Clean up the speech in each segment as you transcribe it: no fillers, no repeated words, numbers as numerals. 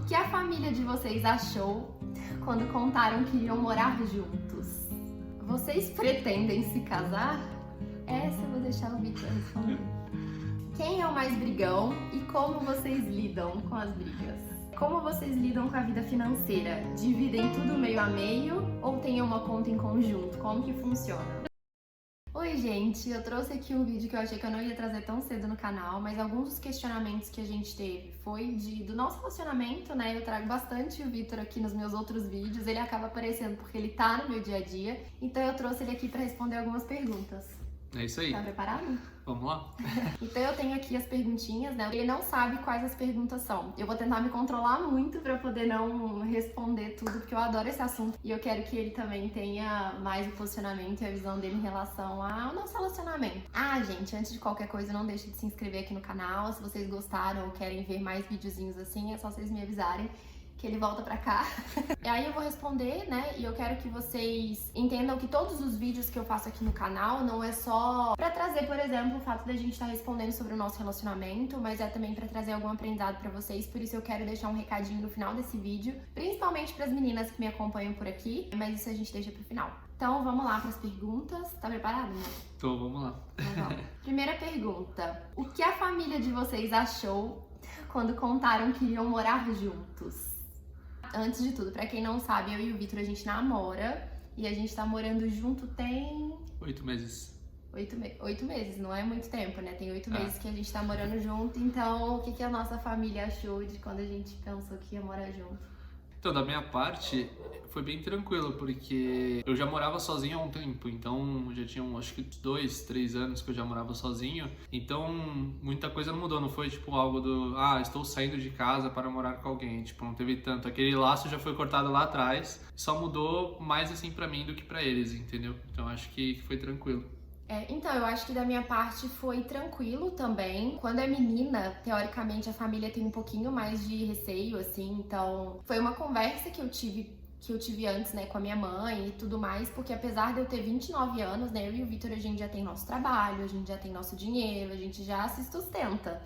que a família de vocês achou quando contaram que iriam morar juntos? Vocês pretendem se casar? Essa eu vou deixar o Vitor responder. Quem é o mais brigão e como vocês lidam com as brigas? Como vocês lidam com a vida financeira? Dividem tudo meio a meio ou tem uma conta em conjunto? Como que funciona? Oi gente, eu trouxe aqui um vídeo que eu achei que eu não ia trazer tão cedo no canal, mas alguns dos questionamentos que a gente teve foi do nosso relacionamento, né? Eu trago bastante o Vitor aqui nos meus outros vídeos, ele acaba aparecendo porque ele tá no meu dia a dia, então eu trouxe ele aqui pra responder algumas perguntas. É isso aí. Tá preparado? Vamos lá? Então eu tenho aqui as perguntinhas, né? Ele não sabe quais as perguntas são. Eu vou tentar me controlar muito pra poder não responder tudo, porque eu adoro esse assunto. E eu quero que ele também tenha mais o posicionamento e a visão dele em relação ao nosso relacionamento. Ah, gente, antes de qualquer coisa, não deixe de se inscrever aqui no canal. Se vocês gostaram ou querem ver mais videozinhos assim, é só vocês me avisarem que ele volta pra cá. E aí eu vou responder, né? E eu quero que vocês entendam que todos os vídeos que eu faço aqui no canal não é só pra trazer, por exemplo, o fato da gente estar respondendo sobre o nosso relacionamento, mas é também pra trazer algum aprendizado pra vocês. Por isso eu quero deixar um recadinho no final desse vídeo, principalmente pras meninas que me acompanham por aqui, mas isso a gente deixa pro final. Então vamos lá pras perguntas. Tá preparado, né? Tô, vamos lá. Então, vamos. Primeira pergunta. O que a família de vocês achou quando contaram que iriam morar juntos? Antes de tudo, pra quem não sabe, eu e o Vitor, a gente namora e a gente tá morando junto tem 8 meses. 8 meses, não é muito tempo, né? Tem 8 meses que a gente tá morando junto, então o que a nossa família achou de quando a gente pensou que ia morar junto? Então, da minha parte, foi bem tranquilo, porque eu já morava sozinho há um tempo, então já tinham acho que 2, 3 anos que eu já morava sozinho, então muita coisa não mudou, não foi tipo algo estou saindo de casa para morar com alguém, tipo, não teve tanto, aquele laço já foi cortado lá atrás, só mudou mais assim pra mim do que pra eles, entendeu? Então acho que foi tranquilo. Então, eu acho que da minha parte foi tranquilo também. Quando é menina, teoricamente a família tem um pouquinho mais de receio, assim, então foi uma conversa que eu tive antes, né, com a minha mãe e tudo mais, porque apesar de eu ter 29 anos, né, eu e o Vitor, a gente já tem nosso trabalho, a gente já tem nosso dinheiro, a gente já se sustenta.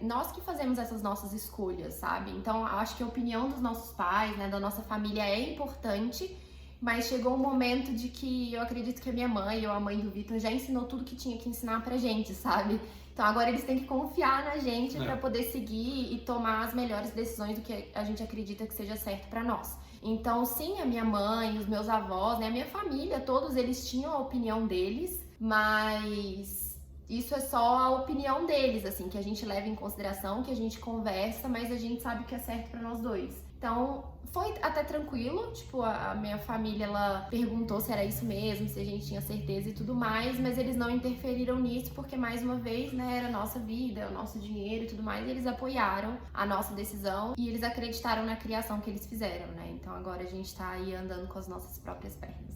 Nós que fazemos essas nossas escolhas, sabe? Então, eu acho que a opinião dos nossos pais, né, da nossa família é importante. Mas chegou um momento de que eu acredito que a minha mãe ou a mãe do Vitor já ensinou tudo que tinha que ensinar pra gente, sabe? Então agora eles têm que confiar na gente pra poder seguir e tomar as melhores decisões do que a gente acredita que seja certo pra nós. Então sim, a minha mãe, os meus avós, né, a minha família, todos eles tinham a opinião deles, mas isso é só a opinião deles, assim, que a gente leva em consideração, que a gente conversa, mas a gente sabe o que é certo pra nós dois. Então, foi até tranquilo, tipo, a minha família, ela perguntou se era isso mesmo, se a gente tinha certeza e tudo mais, mas eles não interferiram nisso, porque mais uma vez, né, era a nossa vida, o nosso dinheiro e tudo mais, e eles apoiaram a nossa decisão e eles acreditaram na criação que eles fizeram, né, então agora a gente tá aí andando com as nossas próprias pernas.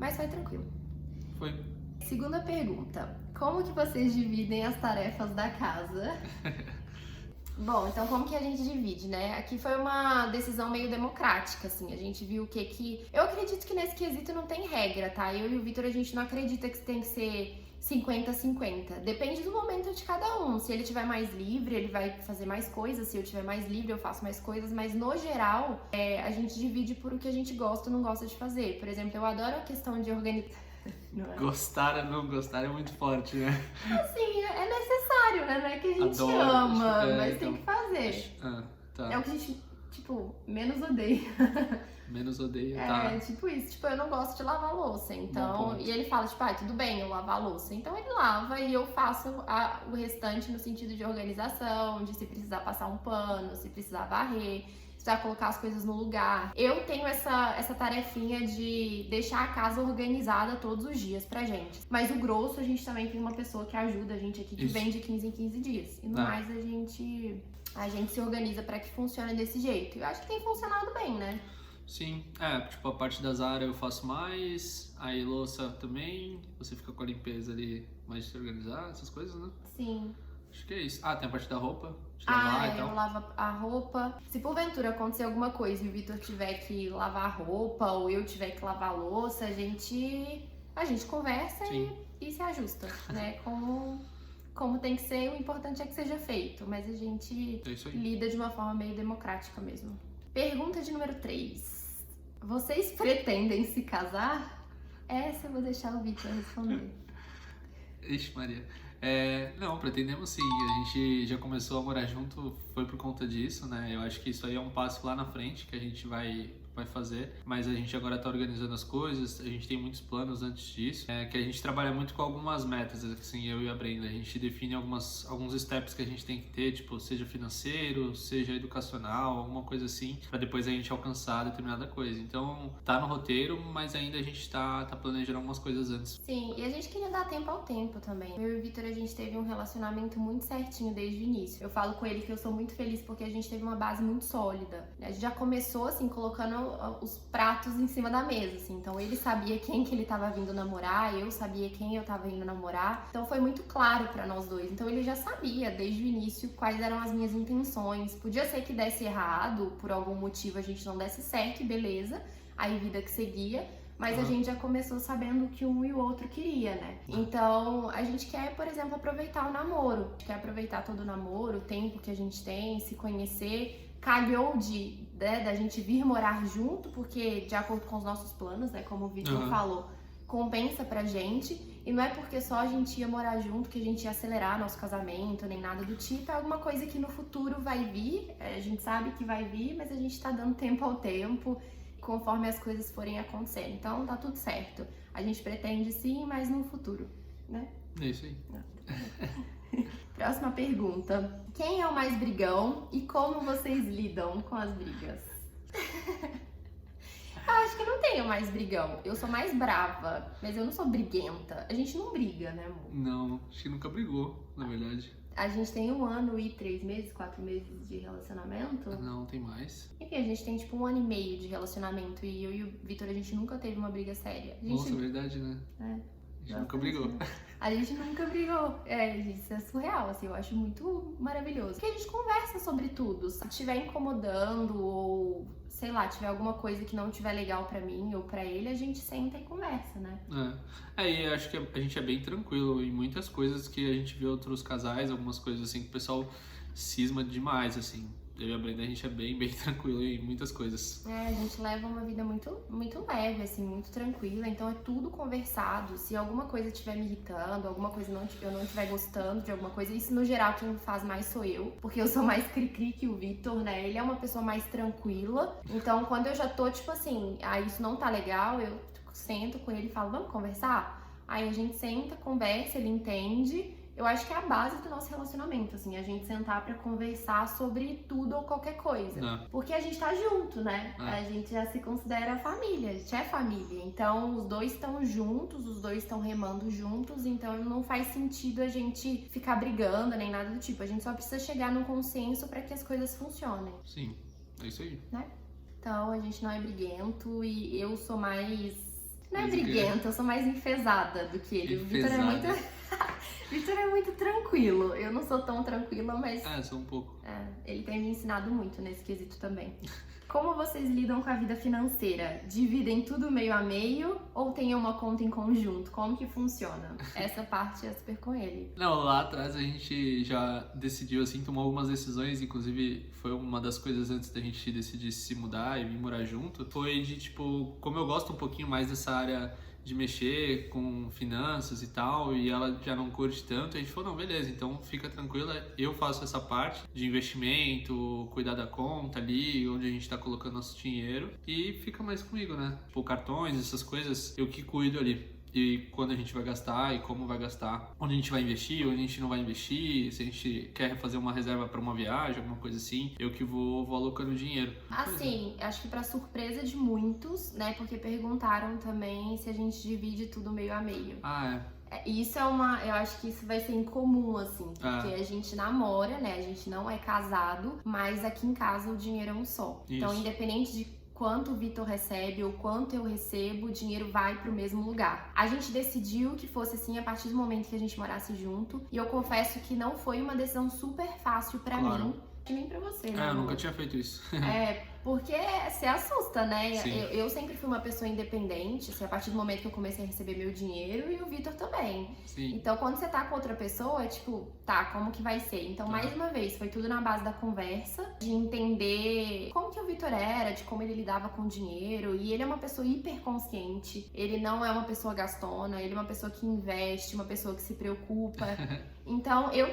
Mas foi tranquilo. Foi. Segunda pergunta, como que vocês dividem as tarefas da casa? Bom, então como que a gente divide, né? Aqui foi uma decisão meio democrática, assim, a gente viu o que... Eu acredito que nesse quesito não tem regra, tá? Eu e o Vitor, a gente não acredita que tem que ser 50-50. Depende do momento de cada um. Se ele tiver mais livre, ele vai fazer mais coisas. Se eu tiver mais livre, eu faço mais coisas. Mas, no geral, a gente divide por o que a gente gosta ou não gosta de fazer. Por exemplo, eu adoro a questão de organizar... Gostar ou não gostar é muito forte, né? Assim, é necessário, né? Não é que a gente Adoro, ama, mas então, tem que fazer. Tá. É o que a gente, tipo, menos odeia. Menos odeio, tá? É, tipo isso. Tipo, eu não gosto de lavar louça, então... E ele fala, tipo, tudo bem eu lavar a louça. Então ele lava e eu faço o restante no sentido de organização, de se precisar passar um pano, se precisar varrer, se precisar colocar as coisas no lugar. Eu tenho essa tarefinha de deixar a casa organizada todos os dias pra gente. Mas o grosso, a gente também tem uma pessoa que ajuda a gente aqui, que vem de 15 em 15 dias. E no mais, a gente se organiza pra que funcione desse jeito. Eu acho que tem funcionado bem, né? Sim, tipo, a parte das áreas eu faço mais, aí louça também, você fica com a limpeza ali, mais de se organizar, essas coisas, né? Sim. Acho que é isso. Tem a parte da roupa, de lavar e tal. Eu lavo a roupa. Se porventura acontecer alguma coisa e o Vitor tiver que lavar a roupa ou eu tiver que lavar a louça, a gente conversa e se ajusta, né? como tem que ser, o importante é que seja feito. Mas a gente É isso aí. lida de uma forma meio democrática mesmo. Pergunta de número 3. Vocês pretendem se casar? Essa eu vou deixar o Vitor responder. Ixi, Maria. Não, pretendemos sim. A gente já começou a morar junto, foi por conta disso, né? Eu acho que isso aí é um passo lá na frente que a gente vai fazer, mas a gente agora tá organizando as coisas, a gente tem muitos planos antes disso, que a gente trabalha muito com algumas metas, assim, eu e a Brenda, a gente define alguns steps que a gente tem que ter, tipo, seja financeiro, seja educacional, alguma coisa assim, pra depois a gente alcançar determinada coisa. Então, tá no roteiro, mas ainda a gente tá planejando algumas coisas antes. Sim, e a gente queria dar tempo ao tempo também. Eu e o Vitor, a gente teve um relacionamento muito certinho desde o início. Eu falo com ele que eu sou muito feliz porque a gente teve uma base muito sólida. A gente já começou, assim, colocando os pratos em cima da mesa, assim. Então ele sabia quem que ele tava vindo namorar, eu sabia quem eu tava indo namorar. Então foi muito claro pra nós dois. Então ele já sabia desde o início quais eram as minhas intenções. Podia ser que desse errado, por algum motivo a gente não desse certo, e beleza. Aí vida que seguia. Mas a gente já começou sabendo o que um e o outro queria, né? Então, a gente quer, por exemplo, aproveitar o namoro. A gente quer aproveitar todo o namoro, o tempo que a gente tem, se conhecer. Calhou da gente vir morar junto, porque de acordo com os nossos planos, né? Como o Vitor falou, compensa pra gente. E não é porque só a gente ia morar junto que a gente ia acelerar nosso casamento, nem nada do tipo. É alguma coisa que no futuro vai vir. A gente sabe que vai vir, mas a gente tá dando tempo ao tempo, conforme as coisas forem acontecendo. Então tá tudo certo. A gente pretende sim, mas no futuro, né? É isso aí. Próxima pergunta. Quem é o mais brigão e como vocês lidam com as brigas? Eu acho que não tenho mais brigão. Eu sou mais brava, mas eu não sou briguenta. A gente não briga, né, amor? Não, acho que nunca brigou, na verdade. A gente tem 1 ano e 3 meses, 4 meses de relacionamento. Não, tem mais. Enfim, a gente tem tipo 1 ano e meio de relacionamento e eu e o Vitor, a gente nunca teve uma briga séria. A gente... Nossa, é verdade, né? A gente nunca brigou. Né? A gente nunca brigou. Isso é surreal, assim, eu acho muito maravilhoso. Porque a gente conversa sobre tudo. Se estiver incomodando ou, sei lá, tiver alguma coisa que não estiver legal pra mim ou pra ele, a gente senta e conversa, né? E acho que a gente é bem tranquilo em muitas coisas que a gente vê outros casais, algumas coisas assim que o pessoal cisma demais, assim. Eu e a Brenda, a gente é bem tranquilo em muitas coisas. A gente leva uma vida muito, muito leve, assim, muito tranquila. Então é tudo conversado. Se alguma coisa estiver me irritando, alguma coisa eu não estiver gostando de alguma coisa, isso no geral quem faz mais sou eu. Porque eu sou mais cri-cri que o Vitor, né? Ele é uma pessoa mais tranquila. Então quando eu já tô, tipo assim, isso não tá legal, eu sento com ele e falo, vamos conversar? Aí a gente senta, conversa, ele entende. Eu acho que é a base do nosso relacionamento, assim, a gente sentar pra conversar sobre tudo ou qualquer coisa. Porque a gente tá junto, né? A gente já se considera família, a gente é família. Então, os dois estão juntos, os dois estão remando juntos, então não faz sentido a gente ficar brigando nem nada do tipo. A gente só precisa chegar num consenso pra que as coisas funcionem. Sim, é isso aí. Né? Então, a gente não é briguento e eu sou mais... Não é briguenta, eu sou mais enfesada do que ele. O Vitor é muito... Vitor é muito tranquilo. Eu não sou tão tranquila, mas... sou um pouco. Ele tem me ensinado muito nesse quesito também. Como vocês lidam com a vida financeira? Dividem tudo meio a meio ou tem uma conta em conjunto? Como que funciona? Essa parte é super com ele. Não, lá atrás a gente já decidiu, assim, tomou algumas decisões, inclusive foi uma das coisas antes da gente decidir se mudar e vir morar junto, foi de, tipo, como eu gosto um pouquinho mais dessa área de mexer com finanças e tal, e ela já não curte tanto, a gente falou, não, beleza, então fica tranquila, eu faço essa parte de investimento, cuidar da conta ali, onde a gente tá colocando nosso dinheiro, e fica mais comigo, né? Tipo, cartões, essas coisas, eu que cuido ali. E quando a gente vai gastar e como vai gastar, onde a gente vai investir, onde a gente não vai investir, se a gente quer fazer uma reserva para uma viagem, alguma coisa assim, eu que vou alocando dinheiro. Assim, acho que pra surpresa de muitos, né, porque perguntaram também se a gente divide tudo meio a meio. Isso é eu acho que isso vai ser incomum, assim, porque a gente namora, né, a gente não é casado, mas aqui em casa o dinheiro é um só. Isso. Então, independente de quanto o Vitor recebe ou quanto eu recebo, o dinheiro vai pro mesmo lugar. A gente decidiu que fosse assim a partir do momento que a gente morasse junto, e eu confesso que não foi uma decisão super fácil pra mim, que nem pra você, né? Eu nunca tinha feito isso. Porque você assusta, né? Sim. Eu sempre fui uma pessoa independente, assim, a partir do momento que eu comecei a receber meu dinheiro, e o Vitor também. Sim. Então, quando você tá com outra pessoa, é tipo, tá, como que vai ser? Então, mais uma vez, foi tudo na base da conversa, de entender como que o Vitor era, de como ele lidava com o dinheiro. E ele é uma pessoa hiper consciente, ele não é uma pessoa gastona, ele é uma pessoa que investe, uma pessoa que se preocupa. Então, eu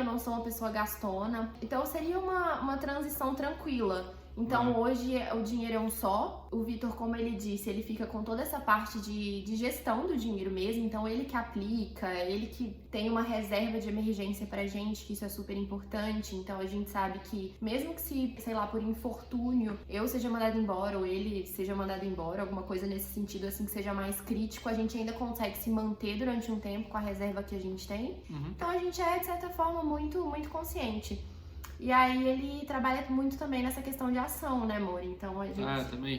não sou uma pessoa gastona. Então, seria uma transição tranquila. Então, hoje o dinheiro é um só. O Vitor, como ele disse, ele fica com toda essa parte de gestão do dinheiro mesmo. Então, ele que aplica, ele que tem uma reserva de emergência pra gente, que isso é super importante. Então, a gente sabe que, mesmo que se, sei lá, por infortúnio, eu seja mandado embora ou ele seja mandado embora, alguma coisa nesse sentido, assim, que seja mais crítico, a gente ainda consegue se manter durante um tempo com a reserva que a gente tem. Então, a gente é, de certa forma, muito, muito consciente. E aí ele trabalha muito também nessa questão de ação, né, amor? Então a gente. Também.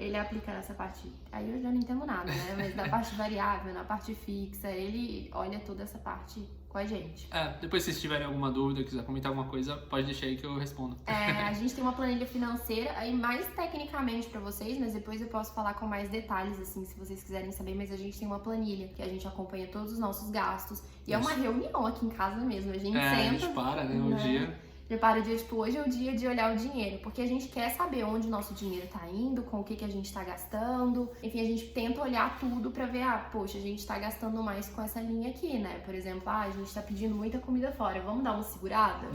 Ele aplica nessa parte. Aí eu já não entendo nada, né? Mas na parte variável, na parte fixa, ele olha toda essa parte com a gente. Depois se vocês tiverem alguma dúvida, quiser comentar alguma coisa, pode deixar aí que eu respondo. A gente tem uma planilha financeira, aí mais tecnicamente pra vocês, mas depois eu posso falar com mais detalhes, assim, se vocês quiserem saber. Mas a gente tem uma planilha que a gente acompanha todos os nossos gastos. E é uma reunião aqui em casa mesmo. A gente senta. A gente para, né? O dia. Prepara o dia, tipo, hoje é o dia de olhar o dinheiro, porque a gente quer saber onde o nosso dinheiro tá indo, com o que a gente tá gastando. Enfim, a gente tenta olhar tudo pra ver, poxa, a gente tá gastando mais com essa linha aqui, né? Por exemplo, a gente tá pedindo muita comida fora, vamos dar uma segurada?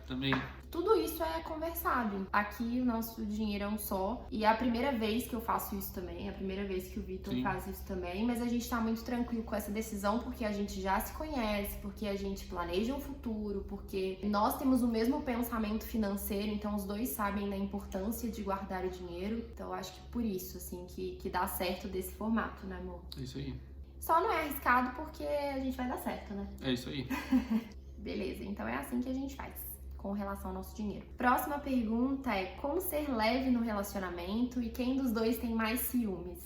Também. Tudo isso é conversado. Aqui o nosso dinheiro é um só. E é a primeira vez que eu faço isso também. É a primeira vez que o Vitor faz isso também. Mas a gente tá muito tranquilo com essa decisão porque a gente já se conhece, porque a gente planeja um futuro, porque nós temos o mesmo pensamento financeiro. Então os dois sabem da importância de guardar o dinheiro. Então eu acho que por isso, assim, que dá certo desse formato, né, amor? É isso aí. Só não é arriscado porque a gente vai dar certo, né? É isso aí. Beleza, então é assim que a gente faz com relação ao nosso dinheiro. Próxima pergunta é: como ser leve no relacionamento e quem dos dois tem mais ciúmes?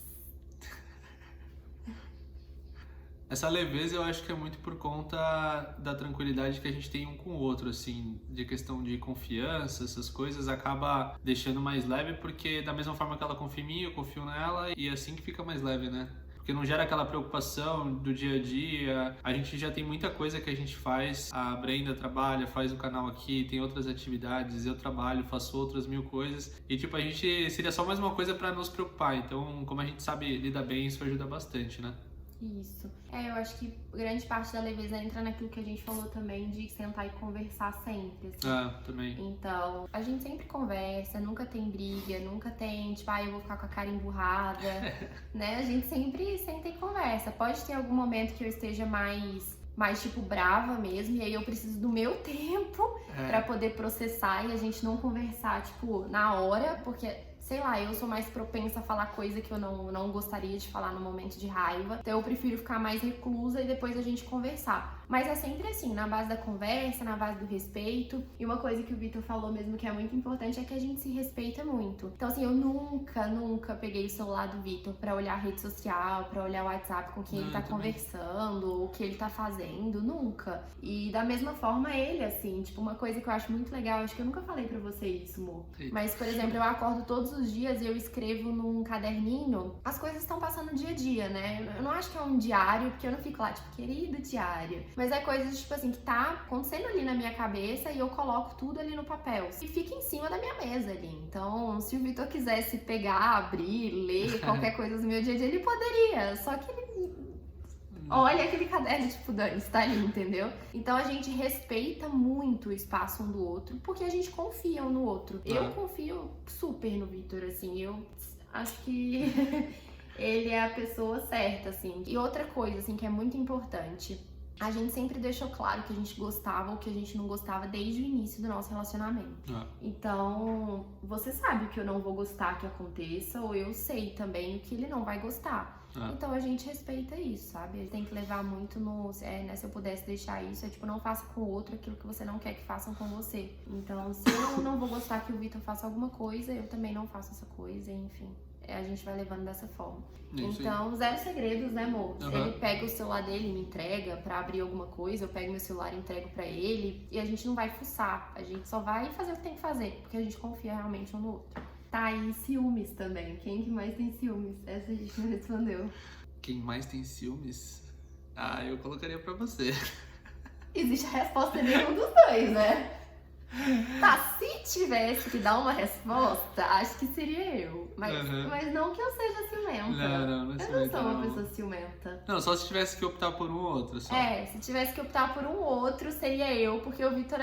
Essa leveza eu acho que é muito por conta da tranquilidade que a gente tem um com o outro, assim, de questão de confiança, essas coisas, acaba deixando mais leve, porque da mesma forma que ela confia em mim, eu confio nela, e é assim que fica mais leve, né? Porque não gera aquela preocupação do dia a dia. A gente já tem muita coisa que a gente faz. A Brenda trabalha, faz o canal aqui, tem outras atividades, eu trabalho, faço outras 1000 coisas. E tipo, a gente seria só mais uma coisa pra nos preocupar. Então, como a gente sabe lidar bem, isso ajuda bastante, né? Isso. Eu acho que grande parte da leveza entra naquilo que a gente falou também, de sentar e conversar sempre, assim. Também. Então, a gente sempre conversa, nunca tem briga, nunca tem, tipo, eu vou ficar com a cara emburrada, né? A gente sempre senta e conversa. Pode ter algum momento que eu esteja mais tipo, brava mesmo, e aí eu preciso do meu tempo pra poder processar e a gente não conversar, tipo, na hora, porque... Sei lá, eu sou mais propensa a falar coisa que eu não gostaria de falar no momento de raiva. Então eu prefiro ficar mais reclusa e depois a gente conversar. Mas é sempre assim, na base da conversa, na base do respeito. E uma coisa que o Vitor falou mesmo que é muito importante é que a gente se respeita muito. Então assim, eu nunca peguei o celular do Vitor pra olhar a rede social, pra olhar o WhatsApp com quem ele tá conversando, o que ele tá fazendo, nunca. E da mesma forma ele, assim, tipo, uma coisa que eu acho muito legal, acho que eu nunca falei pra você isso, amor. Mas, por exemplo, eu acordo todos os dias e eu escrevo num caderninho as coisas que estão passando no dia a dia, né? Eu não acho que é um diário, porque eu não fico lá, tipo, querido diário. Mas é coisas, tipo assim, que tá acontecendo ali na minha cabeça e eu coloco tudo ali no papel. E fica em cima da minha mesa ali. Então, se o Vitor quisesse pegar, abrir, ler qualquer coisa do meu dia a dia, ele poderia. Só que ele olha aquele caderno, tipo, Dani, está ali, entendeu? Então a gente respeita muito o espaço um do outro, porque a gente confia um no outro. Eu confio super no Vitor, assim, eu acho que ele é a pessoa certa, assim. E outra coisa, assim, que é muito importante, a gente sempre deixou claro que a gente gostava ou que a gente não gostava desde o início do nosso relacionamento. Então, você sabe o que eu não vou gostar que aconteça, ou eu sei também o que ele não vai gostar. Então a gente respeita isso, sabe? Ele tem que levar muito no... né, se eu pudesse deixar isso, tipo, não faça com o outro aquilo que você não quer que façam com você. Então, se eu não vou gostar que o Vitor faça alguma coisa, eu também não faço essa coisa, enfim. A gente vai levando dessa forma. Então, zero segredos, né, amor? Ele pega o celular dele e me entrega pra abrir alguma coisa, eu pego meu celular e entrego pra ele, e a gente não vai fuçar, a gente só vai fazer o que tem que fazer, porque a gente confia realmente um no outro. Tá, e ciúmes também. Quem que mais tem ciúmes? Essa a gente não respondeu. Quem mais tem ciúmes? Ah, eu colocaria pra você. Existe a resposta de nenhum dos dois, né? Tá, se tivesse que dar uma resposta, acho que seria eu. Mas não que eu seja ciumenta. Não Eu não sou uma pessoa ciumenta. Não, só se tivesse que optar por um ou outro, só. Se tivesse que optar por um ou outro, seria eu, porque o Vitor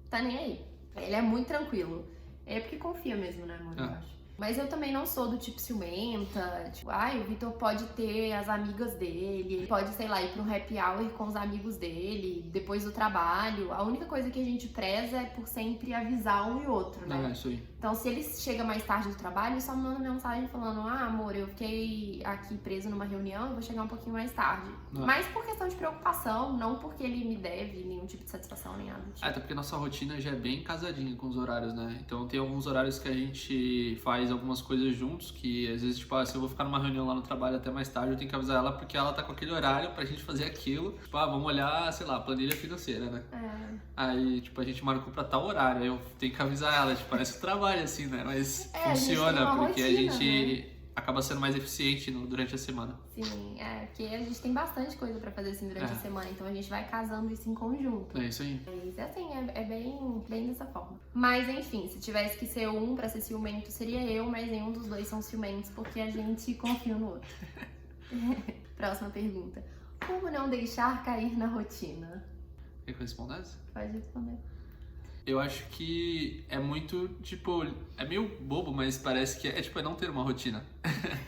tá nem aí. Ele é muito tranquilo. É porque confia mesmo, né, amor? Eu acho. Mas eu também não sou do tipo ciumenta, tipo, o Vitor pode ter as amigas dele, ele pode, sei lá, ir pra um happy hour com os amigos dele, depois do trabalho. A única coisa que a gente preza é por sempre avisar um e outro, né? Isso aí. Então, se ele chega mais tarde do trabalho, ele só me manda mensagem falando: amor, eu fiquei aqui preso numa reunião, eu vou chegar um pouquinho mais tarde. Mas por questão de preocupação, não porque ele me deve nenhum tipo de satisfação, nem nada do tipo. Até porque nossa rotina já é bem casadinha com os horários, né? Então tem alguns horários que a gente faz algumas coisas juntos, que às vezes, tipo, se eu vou ficar numa reunião lá no trabalho até mais tarde, eu tenho que avisar ela porque ela tá com aquele horário pra gente fazer aquilo. Tipo, vamos olhar, sei lá, planilha financeira, né? Aí, tipo, a gente marcou pra tal horário, aí eu tenho que avisar ela, tipo, parece que trabalha assim, né? Mas funciona, porque a gente acaba sendo mais eficiente durante a semana. Sim, porque a gente tem bastante coisa pra fazer assim durante a semana, então a gente vai casando isso em conjunto. É isso aí. Mas assim, é bem dessa forma. Mas enfim, se tivesse que ser um pra ser ciumento, seria eu, mas nenhum dos dois são ciumentos porque a gente confia no outro. Próxima pergunta. Como não deixar cair na rotina? Quer que eu responda essa? Pode responder. Eu acho que é muito, tipo, é meio bobo, mas parece que é não ter uma rotina.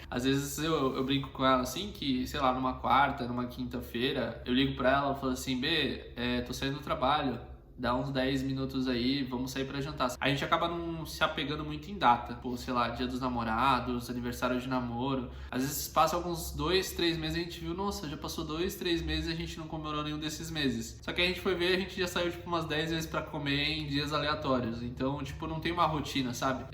Às vezes eu brinco com ela assim, que, sei lá, numa quarta, numa quinta-feira, eu ligo pra ela e falo assim: B, tô saindo do trabalho, dá uns 10 minutos aí, vamos sair pra jantar. A gente acaba não se apegando muito em data, pô, sei lá, dia dos namorados, aniversário de namoro. Às vezes passa alguns 2, 3 meses e a gente viu, nossa, já passou 2, 3 meses e a gente não comemorou nenhum desses meses. Só que a gente foi ver, a gente já saiu tipo umas 10 vezes pra comer em dias aleatórios. Então, tipo, não tem uma rotina, sabe?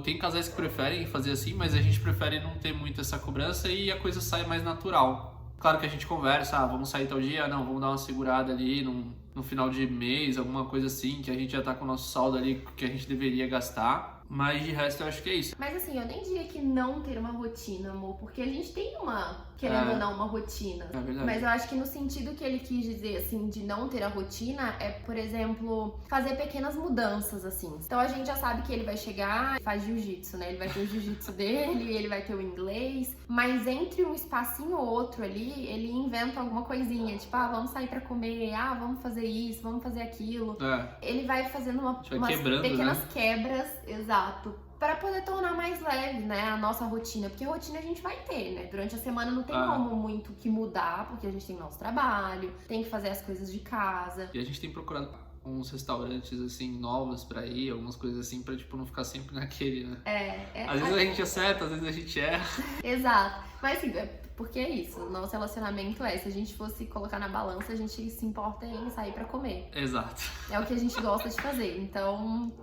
Tem casais que preferem fazer assim, mas a gente prefere não ter muito essa cobrança e a coisa sai mais natural. Claro que a gente conversa, vamos sair tal dia, não, vamos dar uma segurada ali no final de mês, alguma coisa assim, que a gente já tá com o nosso saldo ali que a gente deveria gastar. Mas de resto eu acho que é isso. Mas assim, eu nem diria que não ter uma rotina, amor, porque a gente tem querendo ou não, uma rotina. É verdade. Mas eu acho que no sentido que ele quis dizer, assim, de não ter a rotina, é, por exemplo, fazer pequenas mudanças, assim. Então a gente já sabe que ele vai chegar e faz jiu-jitsu, né? Ele vai ter o jiu-jitsu dele, ele vai ter o inglês, mas entre um espacinho ou outro ali, ele inventa alguma coisinha, tipo, vamos sair pra comer, vamos fazer isso, vamos fazer aquilo. Ele vai fazendo umas pequenas quebras, exato, para poder tornar mais leve, né, a nossa rotina, porque a rotina a gente vai ter, né, durante a semana não tem como muito que mudar, porque a gente tem nosso trabalho, tem que fazer as coisas de casa. E a gente tem procurado uns restaurantes, assim, novos pra ir, algumas coisas assim, pra, tipo, não ficar sempre naquele, né? Às vezes a gente acerta, às vezes a gente erra. Exato, mas assim, porque é isso, o nosso relacionamento se a gente fosse colocar na balança, a gente se importa em sair pra comer. Exato. É o que a gente gosta de fazer, então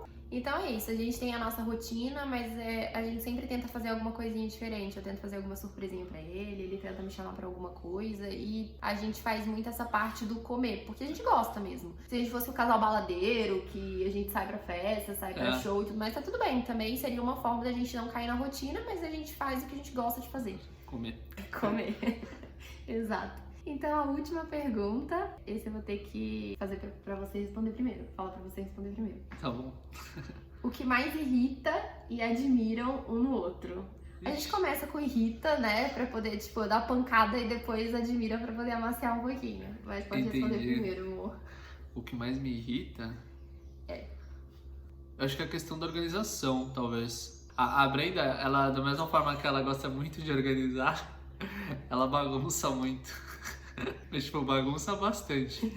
é isso, a gente tem a nossa rotina, mas a gente sempre tenta fazer alguma coisinha diferente. Eu tento fazer alguma surpresinha pra ele tenta me chamar pra alguma coisa e a gente faz muito essa parte do comer, porque a gente gosta mesmo. Se a gente fosse o casal baladeiro, que a gente sai pra festa, sai pra show e tudo mais, tá tudo bem. Também seria uma forma da gente não cair na rotina, mas a gente faz o que a gente gosta de fazer. Comer. Exato. Então, a última pergunta, esse eu vou ter que fazer pra você responder primeiro. Fala pra você responder primeiro. Tá bom. O que mais irrita e admiram um no outro? A gente começa com irrita, né? Pra poder, tipo, dar pancada e depois admira pra poder amaciar um pouquinho. Mas pode responder primeiro, amor. O que mais me irrita? Eu acho que é a questão da organização, talvez. A Brenda, ela, da mesma forma que ela gosta muito de organizar, ela bagunça muito. Mas, tipo, bagunça bastante.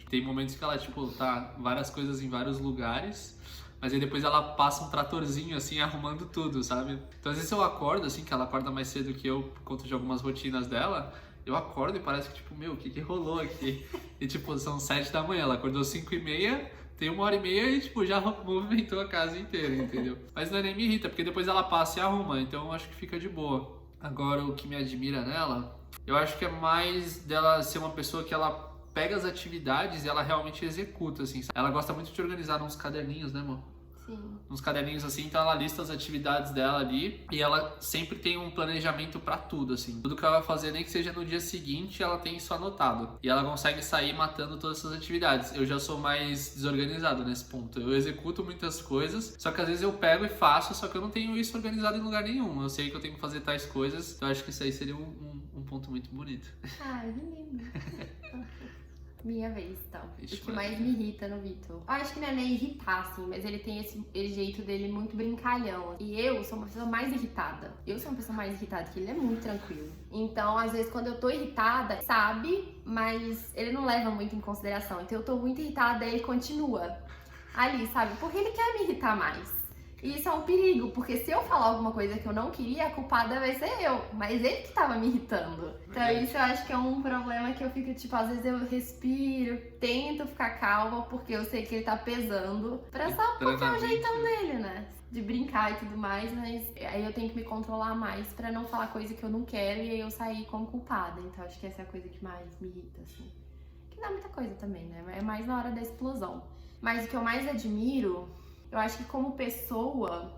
Tem momentos que ela, tipo, tá várias coisas em vários lugares, mas aí depois ela passa um tratorzinho, assim, arrumando tudo, sabe? Então, às vezes eu acordo, assim, que ela acorda mais cedo que eu, por conta de algumas rotinas dela, eu acordo e parece que, tipo, meu, o que rolou aqui? E, tipo, são 7 da manhã, ela acordou 5h30, tem 1h30 e, tipo, já movimentou a casa inteira, entendeu? Mas não é nem me irrita, porque depois ela passa e arruma, então eu acho que fica de boa. Agora, o que me admira nela, eu acho que é mais dela ser uma pessoa que ela pega as atividades e ela realmente executa, assim. Ela gosta muito de organizar uns caderninhos, né, amor? Sim. uns caderninhos assim, então ela lista as atividades dela ali e ela sempre tem um planejamento pra tudo, assim. Tudo que ela vai fazer, nem que seja no dia seguinte, ela tem isso anotado. E ela consegue sair matando todas essas atividades. Eu já sou mais desorganizado nesse ponto. Eu executo muitas coisas, só que às vezes eu pego e faço, só que eu não tenho isso organizado em lugar nenhum. Eu sei que eu tenho que fazer tais coisas, então eu acho que isso aí seria um ponto muito bonito. Ai, que lindo. Minha vez, então. Ixi, O que mais me irrita no Vitor. Eu acho que não é nem irritar, assim, mas ele tem esse jeito dele muito brincalhão. E eu sou uma pessoa mais irritada. Eu sou uma pessoa mais irritada, que ele é muito tranquilo. Então, às vezes, quando eu tô irritada, sabe, mas ele não leva muito em consideração. Então, eu tô muito irritada e ele continua ali, sabe? Porque ele quer me irritar mais. E isso é um perigo, porque se eu falar alguma coisa que eu não queria, a culpada vai ser eu. Mas ele que tava me irritando. Então isso eu acho que é um problema que eu fico, tipo, às vezes eu respiro, tento ficar calma, porque eu sei que ele tá pesando. Porque é o jeitão dele, né? De brincar e tudo mais, mas aí eu tenho que me controlar mais pra não falar coisa que eu não quero e aí eu sair como culpada. Então acho que essa é a coisa que mais me irrita, assim. Que não é muita coisa também, né? É mais na hora da explosão. Mas o que eu mais admiro... Eu acho que como pessoa,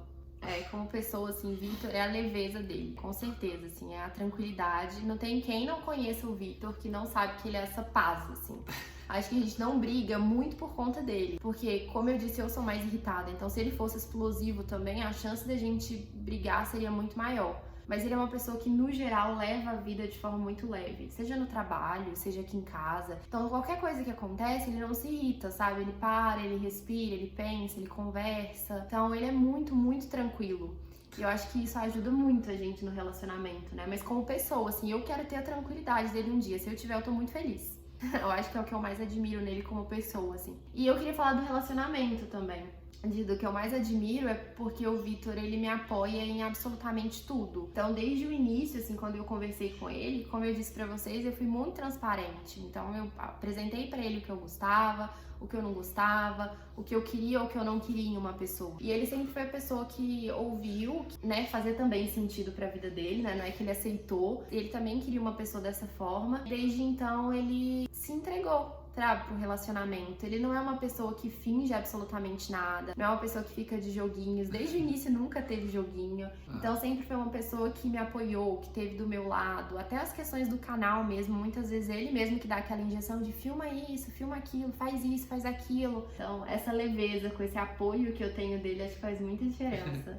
assim, Vitor, é a leveza dele, com certeza, assim, é a tranquilidade. Não tem quem não conheça o Vitor que não sabe que ele é essa paz, assim. Acho que a gente não briga muito por conta dele, porque, como eu disse, eu sou mais irritada. Então, se ele fosse explosivo também, a chance da gente brigar seria muito maior. Mas ele é uma pessoa que, no geral, leva a vida de forma muito leve. Seja no trabalho, seja aqui em casa. Então, qualquer coisa que acontece, ele não se irrita, sabe? Ele para, ele respira, ele pensa, ele conversa. Então, ele é muito, muito tranquilo. E eu acho que isso ajuda muito a gente no relacionamento, né? Mas como pessoa, assim, eu quero ter a tranquilidade dele um dia. Se eu tiver, eu tô muito feliz. Eu acho que é o que eu mais admiro nele como pessoa, assim. E eu queria falar do relacionamento também. Do que eu mais admiro é porque o Vitor, ele me apoia em absolutamente tudo. Então, desde o início, assim, quando eu conversei com ele, como eu disse pra vocês, eu fui muito transparente. Então, eu apresentei pra ele o que eu gostava, o que eu não gostava, o que eu queria ou o que eu não queria em uma pessoa. E ele sempre foi a pessoa que ouviu, né, fazer também sentido pra vida dele, né? Não é que ele aceitou, ele também queria uma pessoa dessa forma. Desde então, ele se entregou, sabe, pro relacionamento. Ele não é uma pessoa que finge absolutamente nada, não é uma pessoa que fica de joguinhos. Desde o início nunca teve joguinho. Então sempre foi uma pessoa que me apoiou, que teve do meu lado. Até as questões do canal mesmo, muitas vezes ele mesmo que dá aquela injeção de filma isso, filma aquilo, faz isso, faz aquilo. Então essa leveza com esse apoio que eu tenho dele, acho que faz muita diferença.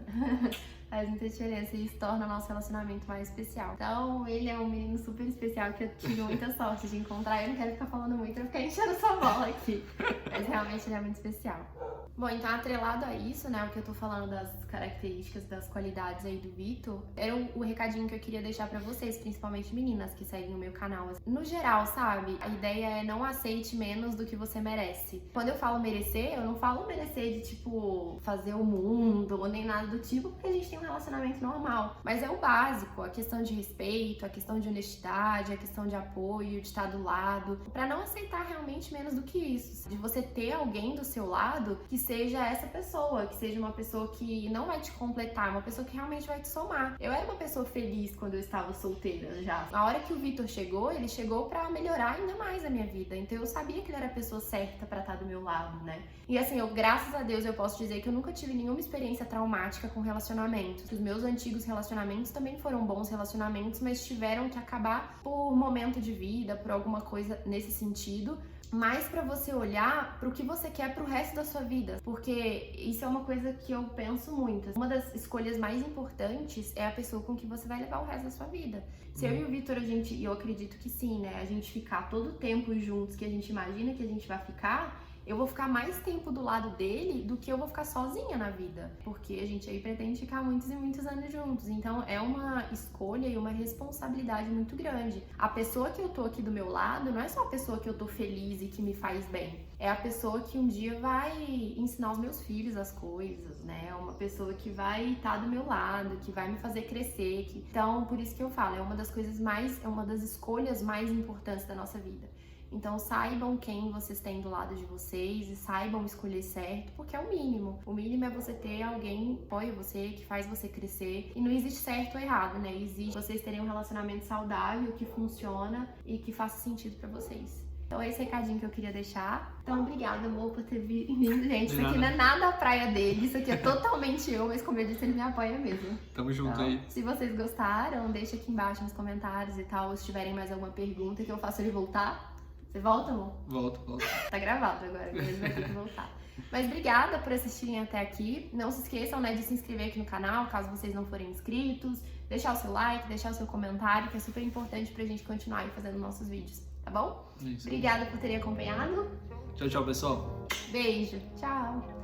Faz muita diferença e isso torna o nosso relacionamento mais especial. Então, ele é um menino super especial que eu tive muita sorte de encontrar. Eu não quero ficar falando muito, eu vou ficar enchendo sua bola aqui. Mas realmente ele é muito especial. Bom, então atrelado a isso, né, o que eu tô falando das características, das qualidades aí do Vitor, era o recadinho que eu queria deixar pra vocês, principalmente meninas que seguem o meu canal. No geral, sabe, a ideia é não aceite menos do que você merece. Quando eu falo merecer, eu não falo merecer de, tipo, fazer o mundo ou nem nada do tipo, porque a gente tem um relacionamento normal. Mas é o básico, a questão de respeito, a questão de honestidade, a questão de apoio, de estar do lado, pra não aceitar realmente menos do que isso. De você ter alguém do seu lado que seja essa pessoa, que seja uma pessoa que não vai te completar, uma pessoa que realmente vai te somar. Eu era uma pessoa feliz quando eu estava solteira já. Na hora que o Vitor chegou, ele chegou pra melhorar ainda mais a minha vida. Então eu sabia que ele era a pessoa certa pra estar do meu lado, né? E assim, graças a Deus, eu posso dizer que eu nunca tive nenhuma experiência traumática com relacionamentos. Os meus antigos relacionamentos também foram bons relacionamentos, mas tiveram que acabar por momento de vida, por alguma coisa nesse sentido. Mas pra você olhar pro que você quer pro resto da sua vida, porque isso é uma coisa que eu penso muito. Uma das escolhas mais importantes é a pessoa com que você vai levar o resto da sua vida. Se eu e o Vitor, eu acredito que sim, né, a gente ficar todo o tempo juntos que a gente imagina que a gente vai ficar, eu vou ficar mais tempo do lado dele do que eu vou ficar sozinha na vida. Porque a gente aí pretende ficar muitos e muitos anos juntos. Então é uma escolha e uma responsabilidade muito grande. A pessoa que eu tô aqui do meu lado não é só a pessoa que eu tô feliz e que me faz bem. É a pessoa que um dia vai ensinar os meus filhos as coisas, né? É uma pessoa que vai estar do meu lado, que vai me fazer crescer. Então, por isso que eu falo, é uma das escolhas mais importantes da nossa vida. Então saibam quem vocês têm do lado de vocês e saibam escolher certo, porque é o mínimo. O mínimo é você ter alguém que apoia você, que faz você crescer. E não existe certo ou errado, né? Existe vocês terem um relacionamento saudável, que funciona e que faça sentido pra vocês. Então é esse recadinho que eu queria deixar. Então obrigada, amor, por ter vindo, gente. De Isso aqui nada. não é nada a praia dele, isso aqui é totalmente eu, mas como eu disse, ele me apoia mesmo. Tamo junto Então, aí. se vocês gostaram, deixa aqui embaixo nos comentários e tal, ou se tiverem mais alguma pergunta que eu faço ele voltar. Você volta, amor? Volto. Tá gravado agora, ele vai ter que voltar. Mas obrigada por assistirem até aqui. Não se esqueçam, né, de se inscrever aqui no canal, caso vocês não forem inscritos. Deixar o seu like, deixar o seu comentário, que é super importante pra gente continuar aí fazendo nossos vídeos, tá bom? Isso. Obrigada por terem acompanhado. Tchau, pessoal. Beijo. Tchau.